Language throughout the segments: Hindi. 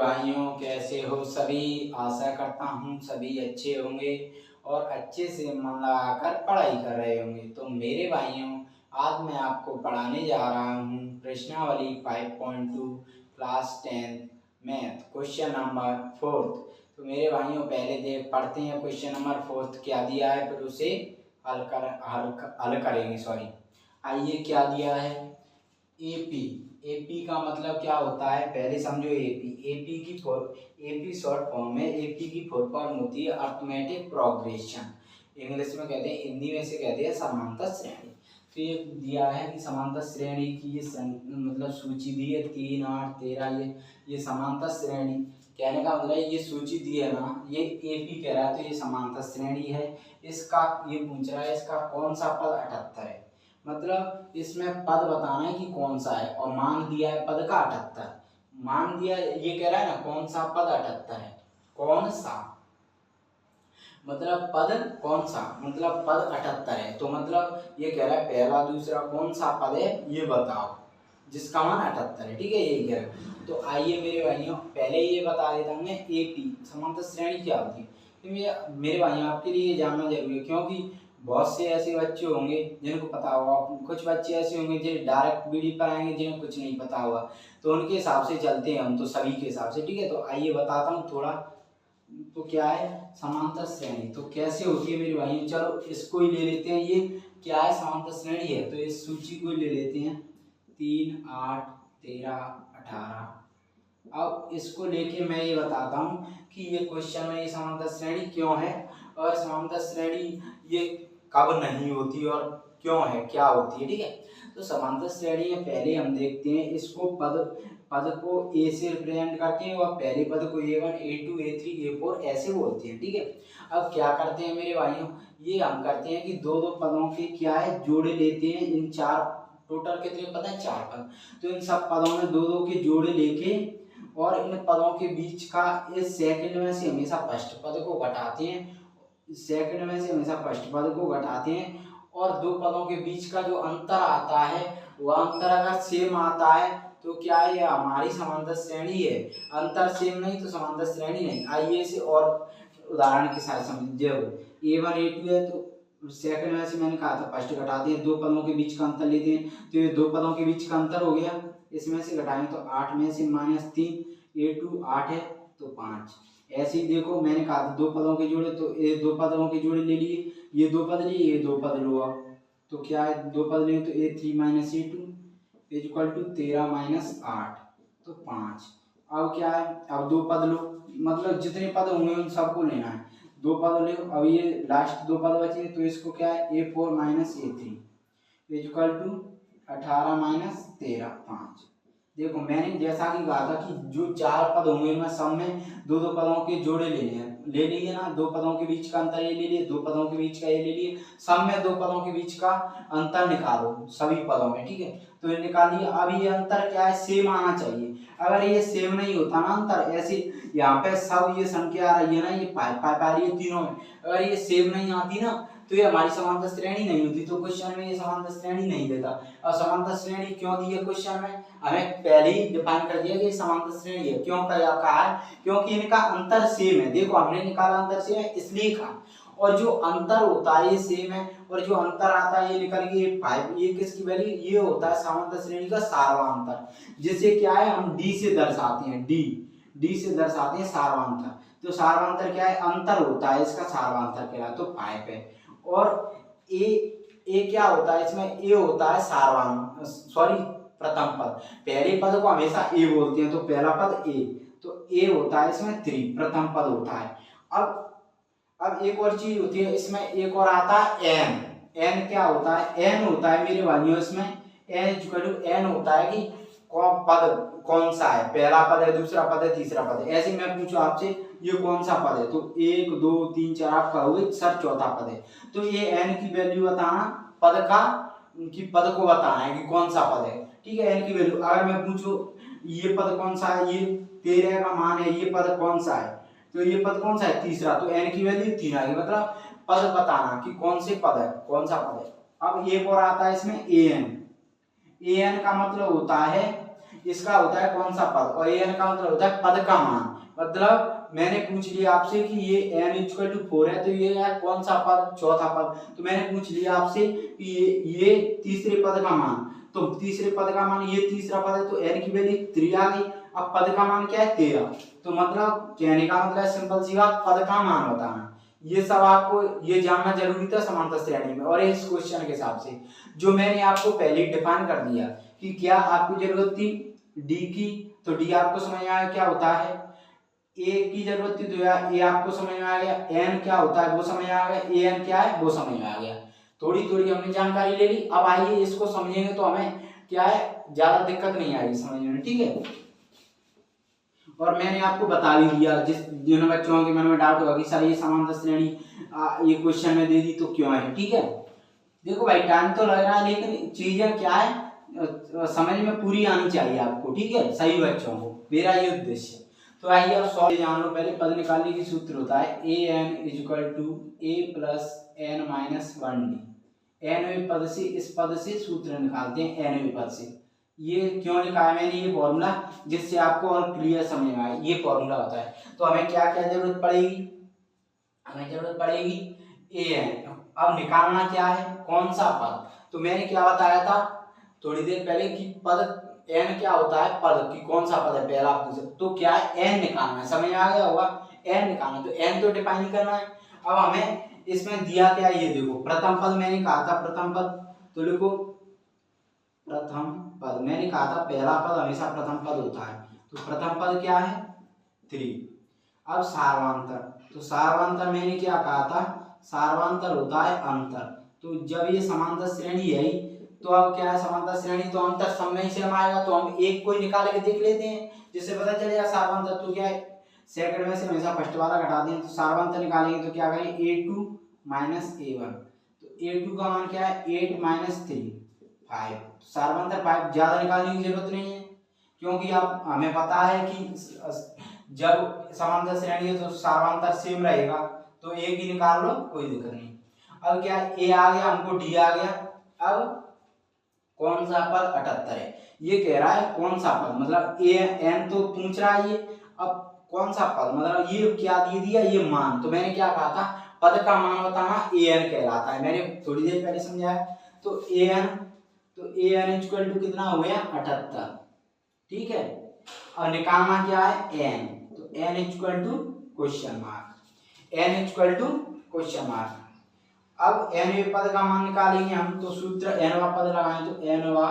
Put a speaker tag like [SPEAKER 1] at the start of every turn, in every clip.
[SPEAKER 1] भाइयों, कैसे हो सभी। आशा करता हूँ सभी अच्छे होंगे और अच्छे से मन लगाकर पढ़ाई कर रहे होंगे। तो मेरे भाइयों, आज मैं आपको पढ़ाने जा रहा हूँ प्रश्नावली 5.2 क्लास 10 मैथ क्वेश्चन नंबर 4। तो मेरे भाइयों, पहले पढ़ते हैं क्वेश्चन नंबर 4 क्या दिया है, फिर उसे हल करेंगे। सॉरी, आइए क्या दिया है। एपी, एपी का मतलब क्या होता है, पहले समझो। एपी शॉर्ट फॉर्म में एपी की फुल फॉर्म होती है अर्थमेटिक प्रोग्रेशन। इंग्लिश में कहते हैं, हिंदी में से कहते हैं समांतर श्रेणी। तो ये दिया है कि समांतर श्रेणी की ये मतलब सूची दी है 3, 8, 13। ये समांतर श्रेणी कहने का मतलब ये सूची दी है ना, ये एपी कह रहा है तो ये समांतर श्रेणी है। इसका ये पूछ रहा है इसका कौन सा पद 78 है, मतलब इसमें पद बताना है कि कौन सा है, और मान दिया है पद का 78। मान दिया, ये कह रहा है ना कौन सा पद 78 है, कौन सा मतलब पद कौन सा, मतलब पद 78 है। तो मतलब ये कह रहा है पहला दूसरा कौन सा पद है ये बताओ जिसका मान 78 है। ठीक है, यही कह रहा है। तो आइए मेरे भाइयों, पहले ये बता देता हूँ मैं एपी समांतर श्रेणी क्या होती है। तो मेरे भाइयों, आपके लिए जानना जरूरी है, क्योंकि बहुत से ऐसे बच्चे होंगे जिनको पता होगा, कुछ बच्चे ऐसे होंगे जो डायरेक्ट बीडी पर आएंगे जिन्हें कुछ नहीं पता होगा। तो उनके हिसाब से चलते हैं हम, तो सभी के हिसाब से। ठीक है, तो आइए बताता हूँ थोड़ा। तो क्या है समांतर श्रेणी, तो कैसे होती है मेरे भाई, चलो इसको ही ले लेते हैं। ये क्या है, समांतर श्रेणी है, तो इस सूची को ले लेते हैं 3, 8, 13, 18। अब इसको लेके मैं ये बताता हूँ कि ये क्वेश्चन में ये समांतर श्रेणी क्यों है, और समांतर श्रेणी ये कब नहीं होती और क्यों है, क्या होती है। ठीक है, तो समांतर श्रेणी में पहले हम देखते हैं इसको पद को ए से रिप्रेजेंट करते हैं, और पहले पद को A1, A2, A3, A4 ऐसे बोलते हैं। ठीक है, अब क्या करते हैं मेरे भाइयों, ये हम करते हैं कि दो दो पदों के क्या है जोड़े लेते हैं। इन चार टोटल कितने पद हैं, 4 पद। तो इन सब पदों में दो दो के जोड़े लेके और इन पदों के बीच का इस सेकंड में से हमेशा फर्स्ट पद को घटाते हैं, सेकंड में से हमेशा फर्स्ट पद को घटाते हैं, और दो पदों के बीच का जो अंतर आता है वह अंतर अगर सेम आता है तो क्या है, ये हमारी समांतर श्रेणी है। अंतर सेम नहीं तो समांतर श्रेणी नहीं। आइए इसे और उदाहरण के साथ समझिए। A1, A2 है तो सेकंड में से मैंने कहा था फर्स्ट घटाते हैं, दो पदों के बीच का अंतर लेते हैं, तो ये दो पदों के बीच का अंतर हो गया, इसमें से घटाएंगे तो 8 में से -3, A2 8 है तो 5। ऐसे ही देखो, मैंने कहा था दो पदों के जोड़े, तो ये दो पदों के जोड़े ले लिए, ये दो पद लिए, ये दो पद लो। अब तो क्या है, दो पद लिए तो A3 - A2 इक्वल टू 13 - 8 तो 5। अब क्या है, अब दो पद लो, मतलब जितने पद होंगे उन सबको लेना है। दो पद ले, अब ये लास्ट दो पद बचे तो इसको क्या है A4 - A3 इक्वल टू 18 - 13 5। देखो मैंने जैसा कि कहा था कि जो 4 पद होंगे उनमें सब में दो दो पदों के जोड़े लेने हैं, ले लिए ना। दो पदों के बीच का अंतर ये ले लिए, दो पदों के बीच का ये ले लिए, सब में दो पदों के बीच का अंतर निकालो सभी पदों में। ठीक है, तो ये निकाल लिया। अब ये अंतर क्या है, सेम आना चाहिए। अगर ये सेम नहीं होता ना अंतर, ऐसे यहाँ पे सब ये संख्या आ रही है ना, ये 5 आ रही है तीनों में, अगर ये सेम नहीं आती ना तो ये हमारी समांतर श्रेणी नहीं होती। तो क्वेश्चन में ये समांतर श्रेणी नहीं देता। और समांतर श्रेणी क्यों दी है क्वेश्चन में, हमें पहले ही डिफाइन कर दिया कि ये समांतर श्रेणी है। क्यों कहा है, क्योंकि इनका अंतर सेम है। देखो हमने निकाला अंतर सेम है इसलिए कहा, और जो अंतर होता है ये सेम है, और जो अंतर आता है ये निकल के 5, ये किसकी वैल्यू, ये होता है समांतर श्रेणी का सार्वंतर, जिसे क्या है हम डी से दर्शाते हैं। डी से दर्शाते हैं सार्वंतर। तो सार्वंतर क्या है, अंतर होता है इसका, सार्वंतर कहलाता है। तो 5 है। और ए क्या होता है इसमें, ए होता है प्रथम पद। पहले पद को हमेशा ए बोलते हैं, तो पहला पद ए, तो ए होता है इसमें 3 प्रथम पद होता है। अब एक और चीज होती है इसमें, एक और आता है एन। एन क्या होता है, एन होता है मेरे भाइयों इसमें एन होता है कि पद कौन सा है, पहला पद है, दूसरा पद है, तीसरा पद है। ऐसे मैं पूछूं आपसे ये कौन सा पद है, तो 1 2 3 4 आप कहोगे सर चौथा पद है। तो ये एन की वैल्यू बताना, पद का की पद को बताना है कि कौन सा पद है। ठीक है, एन की वैल्यू। अगर मैं पूछूं ये पद कौन सा है, ये 13 का मान है, ये पद कौन सा है, तो ये पद कौन सा है, तीसरा, तो एन की वैल्यू 3 आ गई। मतलब पद बताना कि कौन से पद है, कौन सा पद है। अब एक और आता है इसमें एन। एन का मतलब होता है इसका होता है कौन सा पद, और an का मतलब होता है पद का मान। मतलब मैंने पूछ लिया आपसे कि ये n इक्वल टू 4 है, तो ये है कौन सा पद, चौथा पद। तो मैंने पूछ लिया आपसे कि ये तीसरे पद का मान, तो तीसरे पद का मान, ये तीसरा पद है तो n की वैल्यू 3 आ गई। अब पद का मान क्या है 13, तो मतलब कहने का मतलब सिंपल सी बात, पद का मान बताना। ये सब आपको ये जानना जरूरी था समांतर श्रेणी में। और इस क्वेश्चन के हिसाब से जो मैंने आपको पहले डिफाइन कर दिया कि क्या आपको जरूरत थी डी की, तो डी आपको समझ में आया क्या होता है, ए की जरूरत थी तो यार ए आपको समझ में आ गया, एन क्या होता है वो समझ में आ गया, ए एन क्या है वो समझ में आ गया। थोड़ी थोड़ी हमने जानकारी ले ली। अब आइए इसको समझेंगे तो हमें क्या है ज्यादा दिक्कत नहीं आएगी समझने में, ठीक है। और मैंने आपको बता भी दिया, जिन बच्चों के मन में डाउट होगा कि सर ये समांतर श्रेणी ये क्वेश्चन में दे दी तो क्यों है, ठीक है। देखो भाई टाइम तो लग रहा है, लेकिन चीजें क्या है समझ में पूरी आनी चाहिए आपको, ठीक है, सही बच्चों को, मेरा ये उद्देश्य। तो आइए अब सॉल्व जान लो। पहले पद निकालने की सूत्र होता है A N equal to A plus N minus 1d। एनवें पद से इस पद से सूत्र निकालते हैं, एनवें पद से। ये क्यों लिखा है मैंने ये फॉर्मूला, जिससे आपको और क्लियर समझ में आए, ये फॉर्मूला होता है। तो हमें क्या क्या जरूरत पड़ेगी, हमें जरूरत पड़ेगी ए एन। अब निकालना क्या है, कौन सा पद, तो मैंने क्या बताया था थोड़ी देर पहले कि पद एन क्या होता है, पद की कौन सा पद है पहला पूछे, तो क्या है एन निकालना है, समझ में आ गया होगा, एन निकालना, तो एन तो डिफाइन करना है। अब हमें इसमें दिया क्या, ये देखो प्रथम पद मैंने कहा था, प्रथम पद तो लिखो प्रथम पद, मैंने कहा था पहला पद हमेशा प्रथम पद होता है, तो प्रथम पद क्या है 3। अब सार्वंतर, तो सार्वंतर मैंने क्या कहा था, सार्वंतर होता है अंतर। तो जब ये समांतर श्रेणी है तो अब क्या है समांतर श्रेणी, तो अंतर सब में ही सेम आएगा, तो हम एक कोई निकाल के देख लेते हैं जिससे पता चलेगा सार्वंतर। तो क्या है सेकंड में से हमेशा फर्स्ट वाला घटा दें, तो सार्वंतर निकालेंगे तो क्या करेंगे a2 माइनस a1, तो a2 का मान क्या है 8 माइनस 3 5, सार्वंतर 5 ज्यादा निकालने की जरूरत नहीं है, क्योंकि आप हमें पता है कि जब समांतर श्रेणी है तो सार्वंतर सेम रहेगा, तो एक ही निकाल लो कोई दिक्कत नहीं। अब क्या ए आ गया, हमको डी आ गया। अब कौन सा पद 78 है, ये कह रहा है कौन सा पद, मतलब ए एन तो पूछ रहा है ये, अब कौन सा पद मतलब ये क्या दे दिया, ये मान। तो मैंने क्या कहा था पद का मान बताना ए एन कहलाता है, मैंने थोड़ी देर पहले समझाया। तो ए एन इक्वल टू कितना हो गया 78, ठीक है। और निकालना क्या है एन, तो n equal to question mark, n equal to question mark. अब एनवें पद का मान निकालेंगे हम, तो सूत्र एनवा पद लगाएं, तो एनवा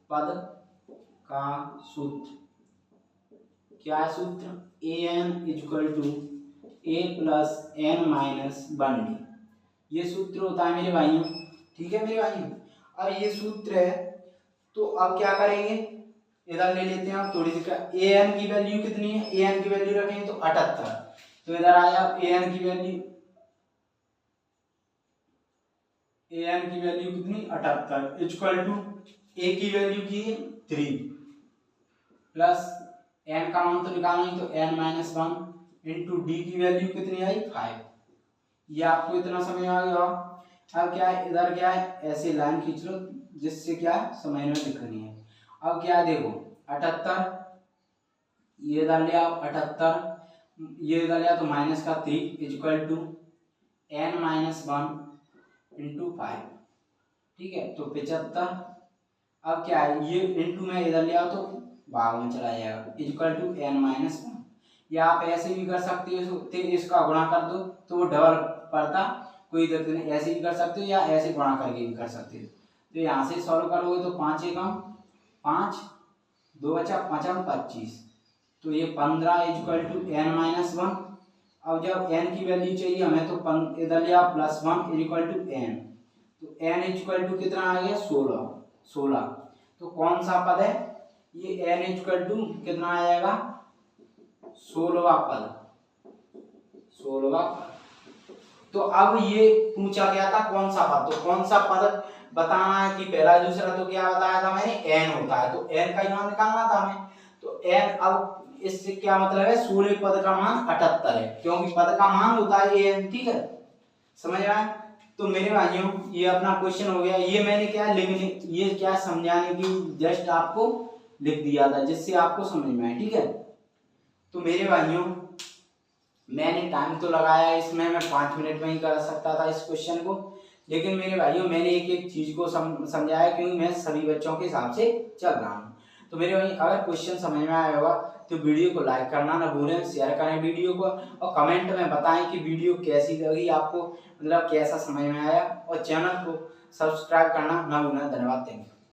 [SPEAKER 1] पद का सूत्र क्या है, सूत्र A N equal to A plus N minus 1d, ये सूत्र होता है मेरे भाइयों, ठीक है मेरे भाइयों। अब ये सूत्र है, तो अब क्या करेंगे इधर ले लेते हैं आप थोड़ी सी, ए एन की वैल्यू कितनी है, ए एन की वैल्यू रखेंगे तो 78, तो इधर आया ए एन की वैल्यू, ए एन की वैल्यू कितनी 78 इक्वल टू ए की वैल्यू की 3 प्लस एन का मान तो निकालना, तो एन माइनस 1 इंटू डी की वैल्यू कितनी आई 5। ये आपको इतना समझ आ गया। अब क्या है इधर क्या है ऐसे लाइन खींच लो जिससे क्या समझ में दिखनी है। अब क्या है देखो 78, ये डाल लिया 78, ये डाल लिया तो माइनस का 3 equal to n minus 1 into 5, ठीक है, तो 75। अब क्या है ये इंटू में इधर लिया तो भाग में चला जाएगा, इक्वल टू एन माइनस 1। या आप ऐसे भी कर सकते हो, इसका गुणा कर दो तो वो डबल पड़ता, कोई दिक्कत नहीं, ऐसे भी कर सकते हो या ऐसे गुणा करके भी कर सकते हो। तो यहाँ से सॉल्व करोगे तो 5 एकम 5, 2 बचा 5 25, तो ये 15 इक्वल टू एन माइनस 1। अब जब n की वैल्यू चाहिए हमें तो इधर लिया प्लस 1 इक्वल टू एन, तो n इक्वल टू कितना आ गया 16। तो कौन सा पद है ये n इक्वल टू कितना आ जाएगा 16वां पद, 16वां पद। तो अब ये पूछा गया था कौन सा पद, तो कौन सा पद बताना है कि पहला दूसरा, तो क्या बताया था मैंने n होता है, तो n का मान निकालना था हमें। तो n अब इससे क्या मतलब है 16 पद का मान 78 है, क्योंकि पद का मान होता है an, ठीक है समझ में आया। तो मेरे भाइयों ये अपना क्वेश्चन हो गया। ये मैंने क्या लिखने, ये क्या समझाने की जस्ट आपको लिख दिया था, जिससे आपको समझ में आए। ठीक है, तो मेरे भाइयों मैंने टाइम तो लगाया इसमें, मैं 5 मिनट में ही कर सकता था इस क्वेश्चन को, लेकिन मेरे भाइयों मैंने एक एक चीज को समझाया, क्योंकि मैं सभी बच्चों के हिसाब से चल रहा हूँ। तो मेरे भाई अगर क्वेश्चन समझ में आया होगा तो वीडियो को लाइक करना ना भूलें, शेयर करें वीडियो को, और कमेंट में बताएं कि वीडियो कैसी लगी आपको, मतलब कैसा समझ में आया, और चैनल को सब्सक्राइब करना ना भूलें। धन्यवाद, थैंक यू।